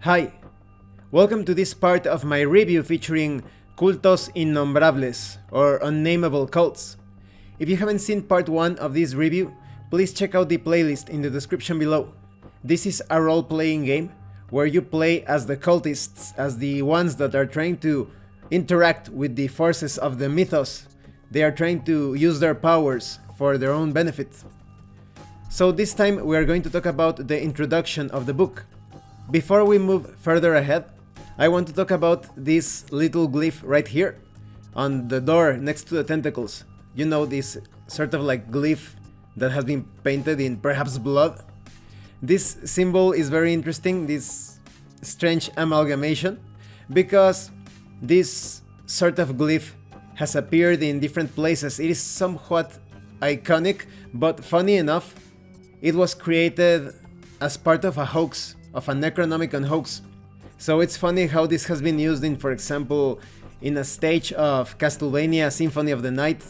Hi, welcome to this part of my review featuring Cultos Innombrables, or Unnameable Cults. If you haven't seen part 1 of this review, please check out the playlist in the description below. This is a role-playing game where you play as the cultists, as the ones that are trying to interact with the forces of the mythos. They are trying to use their powers for their own benefit. So this time we are going to talk about the introduction of the book. Before we move further ahead, I want to talk about this little glyph right here on the door next to the tentacles. You know, this sort of like glyph that has been painted in perhaps blood. This symbol is very interesting, this strange amalgamation, because this sort of glyph has appeared in different places. It is somewhat iconic, but funny enough, it was created as part of a hoax, of a Necronomicon hoax. So it's funny how this has been used in, for example, in a stage of Castlevania Symphony of the Night,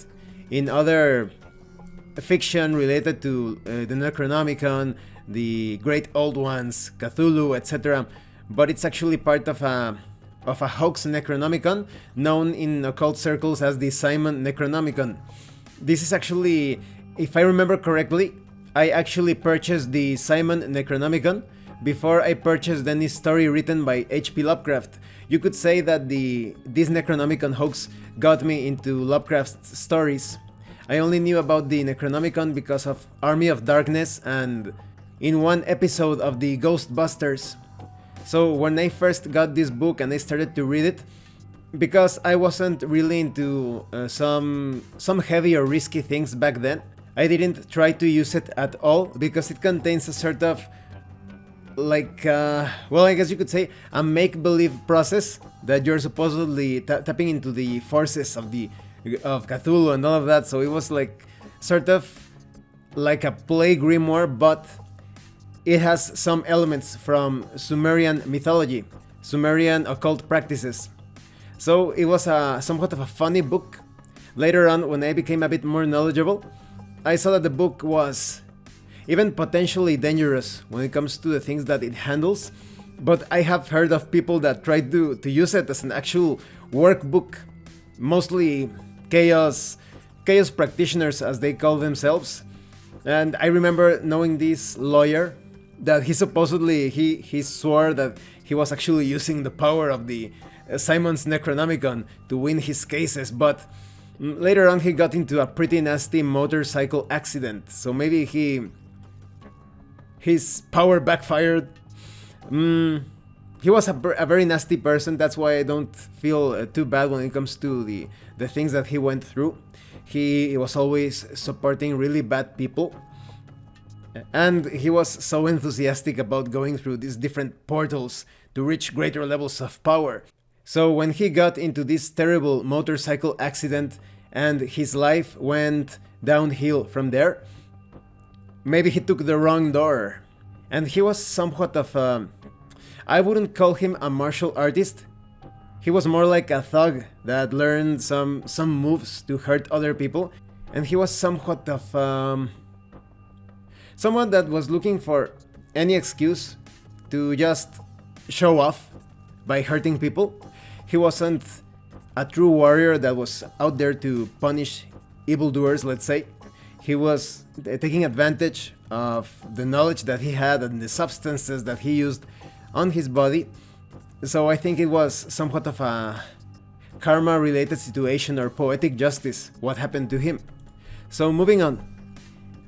in other fiction related to the Necronomicon, the Great Old Ones, Cthulhu, etc. But it's actually part of a hoax Necronomicon, known in occult circles as the Simon Necronomicon. This is actually, if I remember correctly, I actually purchased the Simon Necronomicon before I purchased any story written by H.P. Lovecraft. You could say that this Necronomicon hoax got me into Lovecraft's stories. I only knew about the Necronomicon because of Army of Darkness and in one episode of the Ghostbusters. So when I first got this book and I started to read it, because I wasn't really into some heavy or risky things back then, I didn't try to use it at all because it contains a sort of well, I guess you could say a make-believe process that you're supposedly tapping into the forces of Cthulhu and all of that. So it was like sort of like a play grimoire, but it has some elements from Sumerian mythology, Sumerian occult practices. So it was somewhat of a funny book. Later on, when I became a bit more knowledgeable, I saw that the book was even potentially dangerous when it comes to the things that it handles, but I have heard of people that try to use it as an actual workbook, mostly chaos practitioners as they call themselves. And I remember knowing this lawyer that he supposedly he swore that he was actually using the power of the Simon's Necronomicon to win his cases, but later on he got into a pretty nasty motorcycle accident, so maybe his power backfired. He was a very nasty person. That's why I don't feel too bad when it comes to the things that he went through. He was always supporting really bad people, and he was so enthusiastic about going through these different portals to reach greater levels of power. So when he got into this terrible motorcycle accident and his life went downhill from there, maybe he took the wrong door. And he was somewhat of I wouldn't call him a martial artist. He was more like a thug that learned some moves to hurt other people. And he was somewhat of someone that was looking for any excuse to just show off by hurting people. He wasn't a true warrior that was out there to punish evildoers, let's say. He was taking advantage of the knowledge that he had and the substances that he used on his body. So I think it was somewhat of a karma-related situation or poetic justice, what happened to him. So moving on.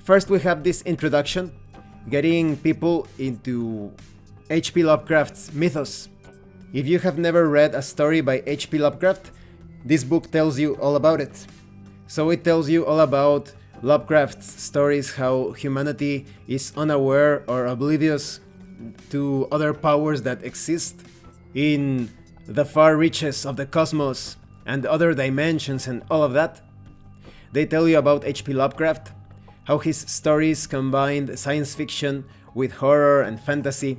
First we have this introduction, getting people into H.P. Lovecraft'S Mythos. If you have never read a story by H.P. Lovecraft, this book tells you all about it. So it tells you all about Lovecraft's stories, how humanity is unaware or oblivious to other powers that exist in the far reaches of the cosmos and other dimensions and all of that. They tell you about H.P. Lovecraft, how his stories combined science fiction with horror and fantasy,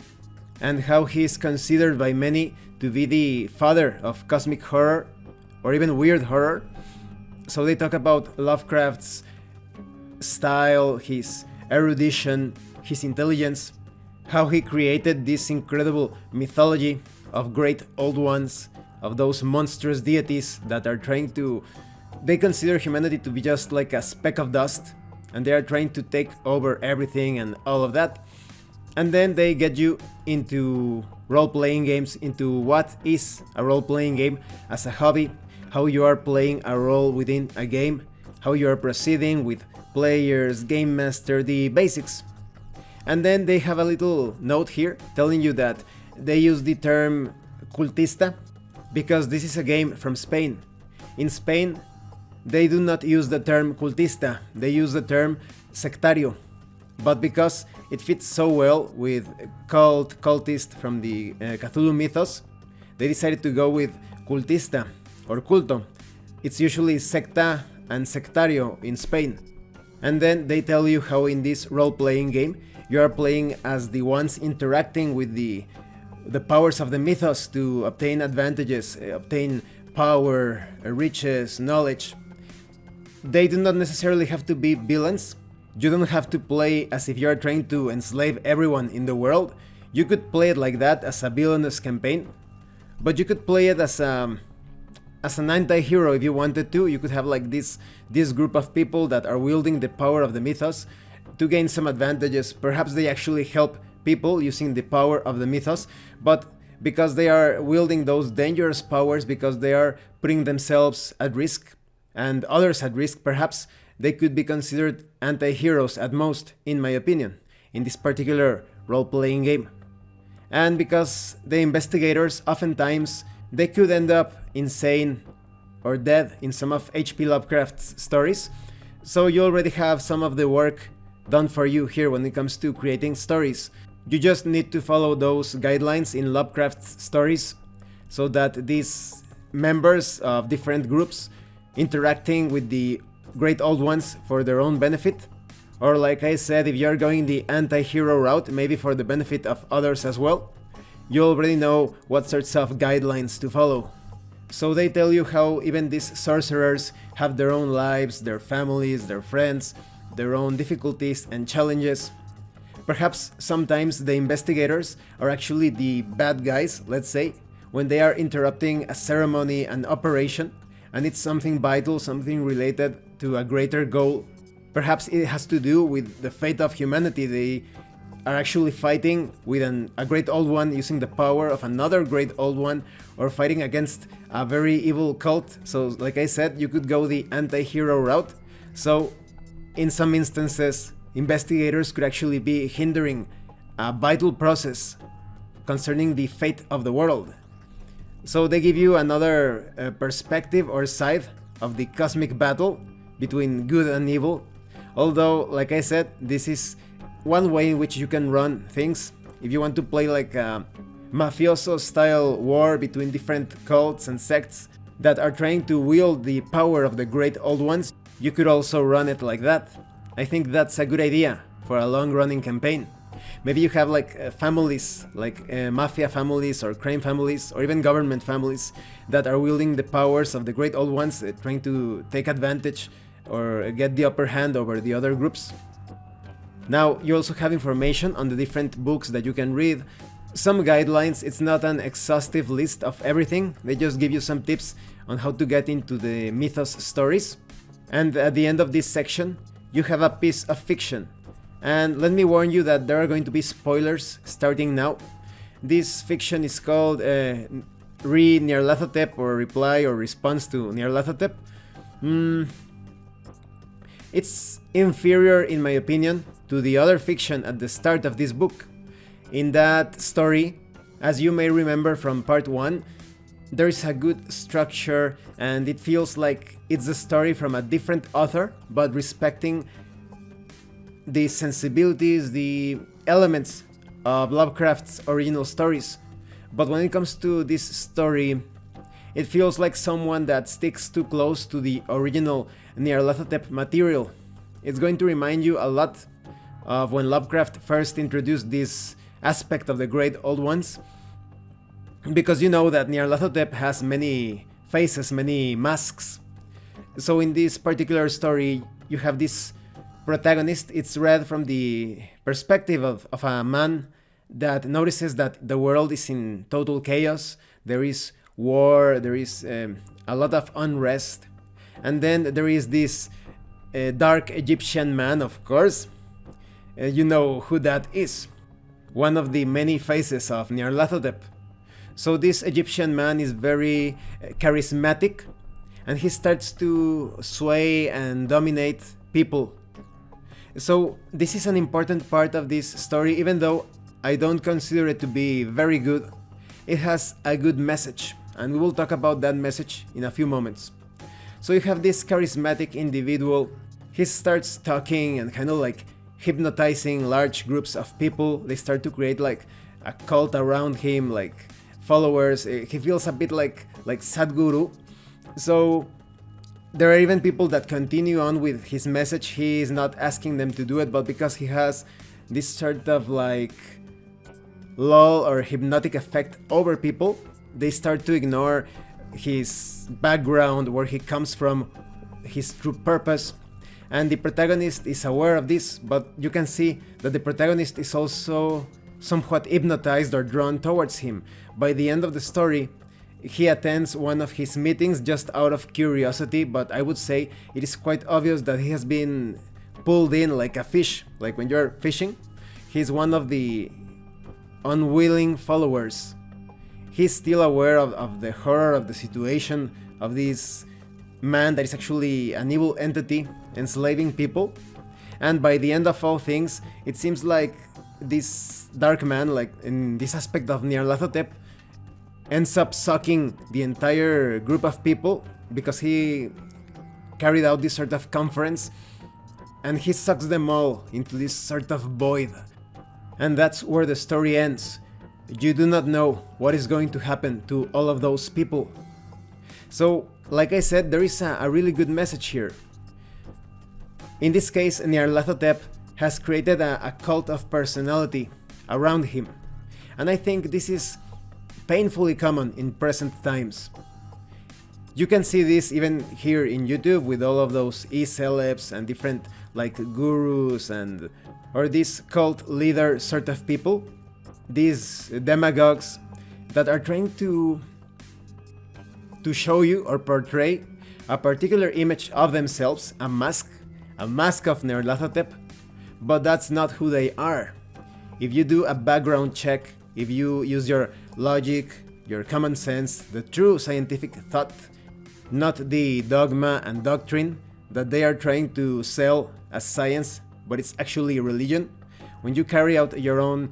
and how he is considered by many to be the father of cosmic horror or even weird horror. So they talk about Lovecraft's style, his erudition, his intelligence, how he created this incredible mythology of great old ones, of those monstrous deities that are trying to... They consider humanity to be just like a speck of dust, and they are trying to take over everything and all of that. And then they get you into role-playing games, into what is a role-playing game as a hobby, how you are playing a role within a game, how you are proceeding with players, game master, the basics. And then they have a little note here telling you that they use the term cultista because this is a game from Spain. In Spain, they do not use the term cultista, they use the term sectario. But because it fits so well with cultist from the Cthulhu mythos, they decided to go with cultista or culto. It's usually secta and sectario in Spain. And then they tell you how in this role-playing game you are playing as the ones interacting with the powers of the mythos to obtain advantages, obtain power, riches, knowledge. They do not necessarily have to be villains. You don't have to play as if you are trying to enslave everyone in the world. You could play it like that as a villainous campaign, but you could play it as an anti-hero if you wanted to. You could have like this group of people that are wielding the power of the mythos to gain some advantages. Perhaps they actually help people using the power of the mythos, but because they are wielding those dangerous powers, because they are putting themselves at risk and others at risk, perhaps they could be considered anti-heroes at most, in my opinion, in this particular role-playing game. And because the investigators, oftentimes, they could end up insane or dead in some of H.P. Lovecraft's stories, so you already have some of the work done for you here when it comes to creating stories. You just need to follow those guidelines in Lovecraft's stories so that these members of different groups interacting with the great old ones for their own benefit, or like I said, if you're going the anti-hero route, maybe for the benefit of others as well, you already know what sorts of guidelines to follow. So they tell you how even these sorcerers have their own lives, their families, their friends, their own difficulties and challenges. Perhaps sometimes the investigators are actually the bad guys, let's say, when they are interrupting a ceremony, an operation, and it's something vital, something related to a greater goal. Perhaps it has to do with the fate of humanity. They are actually fighting with a great old one using the power of another great old one, or fighting against a very evil cult. So like I said, you could go the anti-hero route. So in some instances, investigators could actually be hindering a vital process concerning the fate of the world. So they give you another perspective or side of the cosmic battle between good and evil. Although, like I said, this is one way in which you can run things. If you want to play like a mafioso style war between different cults and sects that are trying to wield the power of the great old ones, you could also run it like that. I think that's a good idea for a long running campaign. Maybe you have like families, like mafia families or crime families or even government families that are wielding the powers of the great old ones, trying to take advantage or get the upper hand over the other groups. Now, you also have information on the different books that you can read. Some guidelines, it's not an exhaustive list of everything, they just give you some tips on how to get into the mythos stories. And at the end of this section, you have a piece of fiction. And let me warn you that there are going to be spoilers starting now. This fiction is called Nyarlathotep, or Reply or Response to Nyarlathotep. It's inferior, in my opinion, to the other fiction at the start of this book. In that story, as you may remember from part 1, there is a good structure and it feels like it's a story from a different author, but respecting the sensibilities, the elements of Lovecraft's original stories. But when it comes to this story, it feels like someone that sticks too close to the original Nyarlathotep material. It's going to remind you a lot of when Lovecraft first introduced this aspect of the great old ones, because you know that Nyarlathotep has many faces, many masks. So in this particular story, you have this protagonist. It's read from the perspective of a man that notices that the world is in total chaos. There is war, there is a lot of unrest, and then there is this dark Egyptian man, of course. You know who that is. One of the many faces of Nyarlathotep. So this Egyptian man is very charismatic, and he starts to sway and dominate people. So this is an important part of this story, even though I don't consider it to be very good. It has a good message, and we will talk about that message in a few moments. So you have this charismatic individual. He starts talking and kind of like hypnotizing large groups of people. They start to create like a cult around him, like followers. He feels a bit like Sadhguru. So there are even people that continue on with his message. He is not asking them to do it, but because he has this sort of like lull or hypnotic effect over people, they start to ignore his background, where he comes from, his true purpose. And the protagonist is aware of this, but you can see that the protagonist is also somewhat hypnotized or drawn towards him. By the end of the story, he attends one of his meetings just out of curiosity, but I would say it is quite obvious that he has been pulled in like a fish, like when you're fishing. He's one of the unwilling followers. He's still aware of the horror of the situation, of this man that is actually an evil entity enslaving people. And by the end of all things, it seems like this dark man, like in this aspect of Nyarlathotep, ends up sucking the entire group of people, because he carried out this sort of conference, and he sucks them all into this sort of void. And that's where the story ends. You do not know what is going to happen to all of those people. So, like I said, there is a really good message here. In this case, Nyarlathotep has created a cult of personality around him. And I think this is painfully common in present times. You can see this even here in YouTube with all of those e-celebs and different like gurus and or these cult leader sort of people, these demagogues that are trying to show you or portray a particular image of themselves, a mask of Nyarlathotep, but that's not who they are. If you do a background check, if you use your logic, your common sense, the true scientific thought, not the dogma and doctrine that they are trying to sell as science, but it's actually religion. When you carry out your own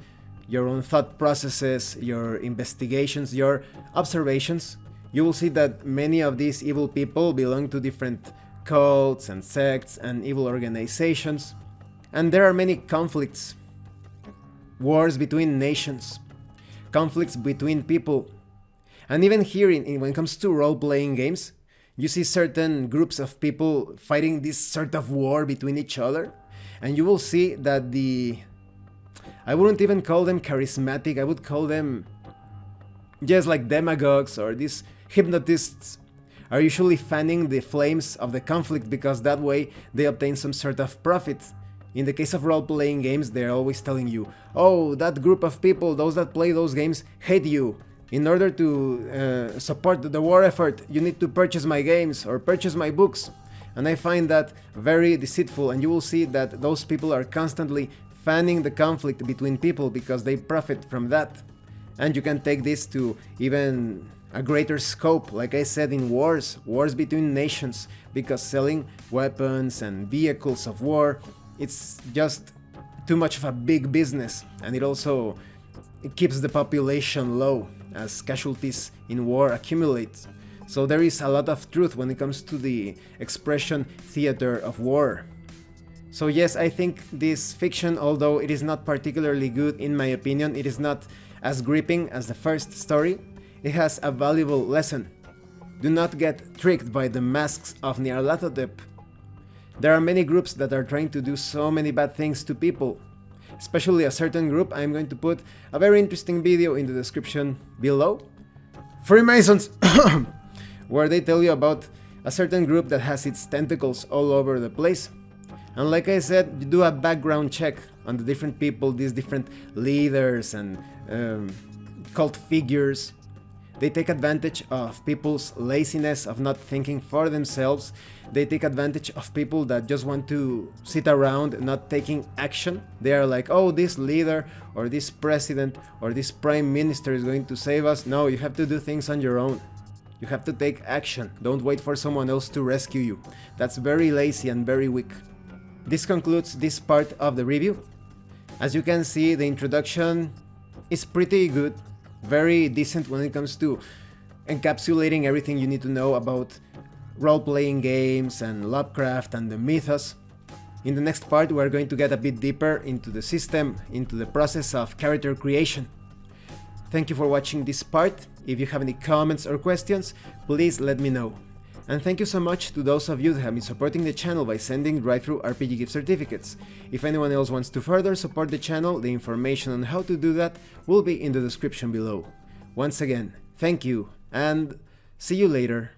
thought processes, your investigations, your observations, you will see that many of these evil people belong to different cults and sects and evil organizations. And there are many conflicts, wars between nations, conflicts between people. And even here, when it comes to role-playing games, you see certain groups of people fighting this sort of war between each other. And you will see that I wouldn't even call them charismatic, I would call them just like demagogues or these hypnotists are usually fanning the flames of the conflict, because that way they obtain some sort of profit. In the case of role-playing games, they're always telling you, oh, that group of people, those that play those games, hate you. In order to support the war effort, you need to purchase my games or purchase my books. And I find that very deceitful, and you will see that those people are constantly fanning the conflict between people because they profit from that. And you can take this to even a greater scope, like I said, in wars between nations, because selling weapons and vehicles of war, it's just too much of a big business, and it keeps the population low as casualties in war accumulate. So there is a lot of truth when it comes to the expression theater of war. So yes, I think this fiction, although it is not particularly good in my opinion, it is not as gripping as the first story, it has a valuable lesson. Do not get tricked by the masks of Nyarlathotep. There are many groups that are trying to do so many bad things to people, especially a certain group. I'm going to put a very interesting video in the description below. Freemasons! Where they tell you about a certain group that has its tentacles all over the place. And like I said, you do a background check on the different people, these different leaders and cult figures. They take advantage of people's laziness of not thinking for themselves. They take advantage of people that just want to sit around not taking action. They are like, oh, this leader or this president or this prime minister is going to save us. No, you have to do things on your own. You have to take action. Don't wait for someone else to rescue you. That's very lazy and very weak. This concludes this part of the review. As you can see, the introduction is pretty good. Very decent when it comes to encapsulating everything you need to know about role-playing games and Lovecraft and the mythos. In the next part, we're going to get a bit deeper into the system, into the process of character creation. Thank you for watching this part. If you have any comments or questions, please let me know. And thank you so much to those of you that have been supporting the channel by sending drive-thru RPG gift certificates. If anyone else wants to further support the channel, the information on how to do that will be in the description below. Once again, thank you, and see you later.